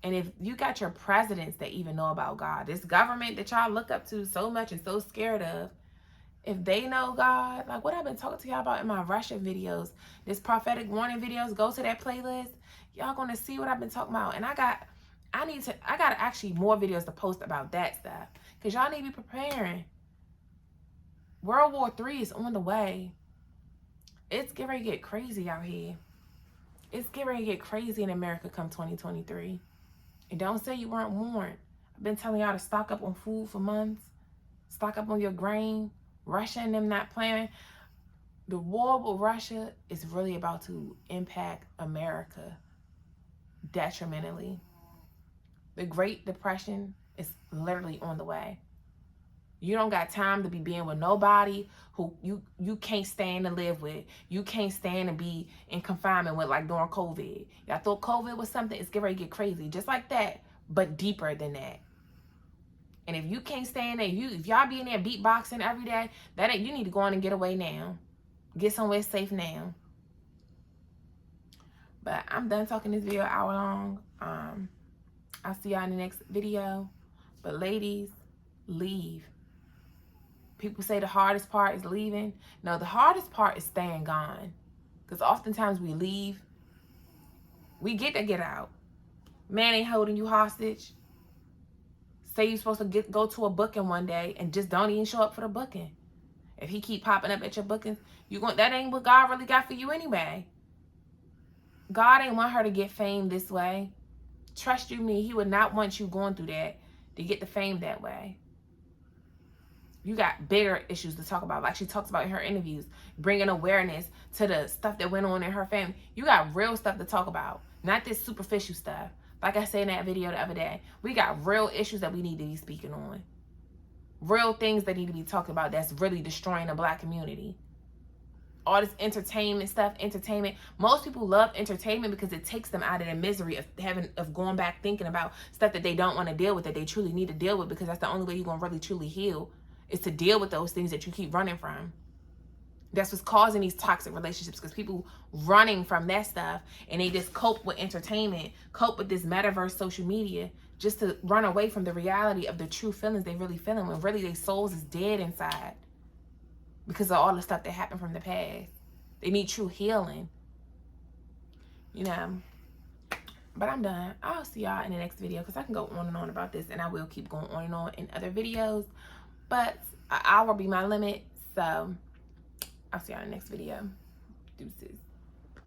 And if you got your presidents that even know about God, this government that y'all look up to so much and so scared of, if they know God, like what I've been talking to y'all about in my Russia videos, this prophetic warning videos, go to that playlist. Y'all gonna see what I've been talking about. And I got actually more videos to post about that stuff. Because y'all need to be preparing. World War III is on the way. It's getting ready to get crazy out here. It's getting ready to get crazy in America come 2023. And don't say you weren't warned. I've been telling y'all to stock up on food for months. Stock up on your grain. Russia and them not playing. The war with Russia is really about to impact America detrimentally. The Great Depression is literally on the way. You don't got time to be being with nobody who you can't stand to live with. You can't stand to be in confinement with, like during COVID. Y'all thought COVID was something, it's getting ready to get crazy. Just like that, but deeper than that. And if you can't stand there, if y'all be in there beatboxing every day, you need to go on and get away now. Get somewhere safe now. But I'm done talking this video hour long. I'll see y'all in the next video. But ladies, leave. People say the hardest part is leaving. No, the hardest part is staying gone. Because oftentimes we leave. We get to get out. Man ain't holding you hostage. Say you're supposed to go to a booking one day and just don't even show up for the booking. If he keep popping up at your bookings, that ain't what God really got for you anyway. God ain't want her to get fame this way. Trust you me, he would not want you going through that to get the fame that way. You got bigger issues to talk about. Like she talks about in her interviews, bringing awareness to the stuff that went on in her family. You got real stuff to talk about, not this superficial stuff. Like I said in that video the other day, we got real issues that we need to be speaking on. Real things that need to be talked about that's really destroying the Black community. All this entertainment stuff, most people love entertainment because it takes them out of the misery of going back thinking about stuff that they don't want to deal with, that they truly need to deal with, because that's the only way you're going to really truly heal, is to deal with those things that you keep running from. That's what's causing these toxic relationships, because people running from that stuff and they just cope with entertainment, cope with this metaverse social media, just to run away from the reality of the true feelings they really feeling, when really their souls is dead inside because of all the stuff that happened from the past. They need true healing, you know. But I'm done. I'll see y'all in the next video, because I can go on and on about this, and I will keep going on and on in other videos. But an hour will be my limit, so I'll see y'all in the next video. Deuces.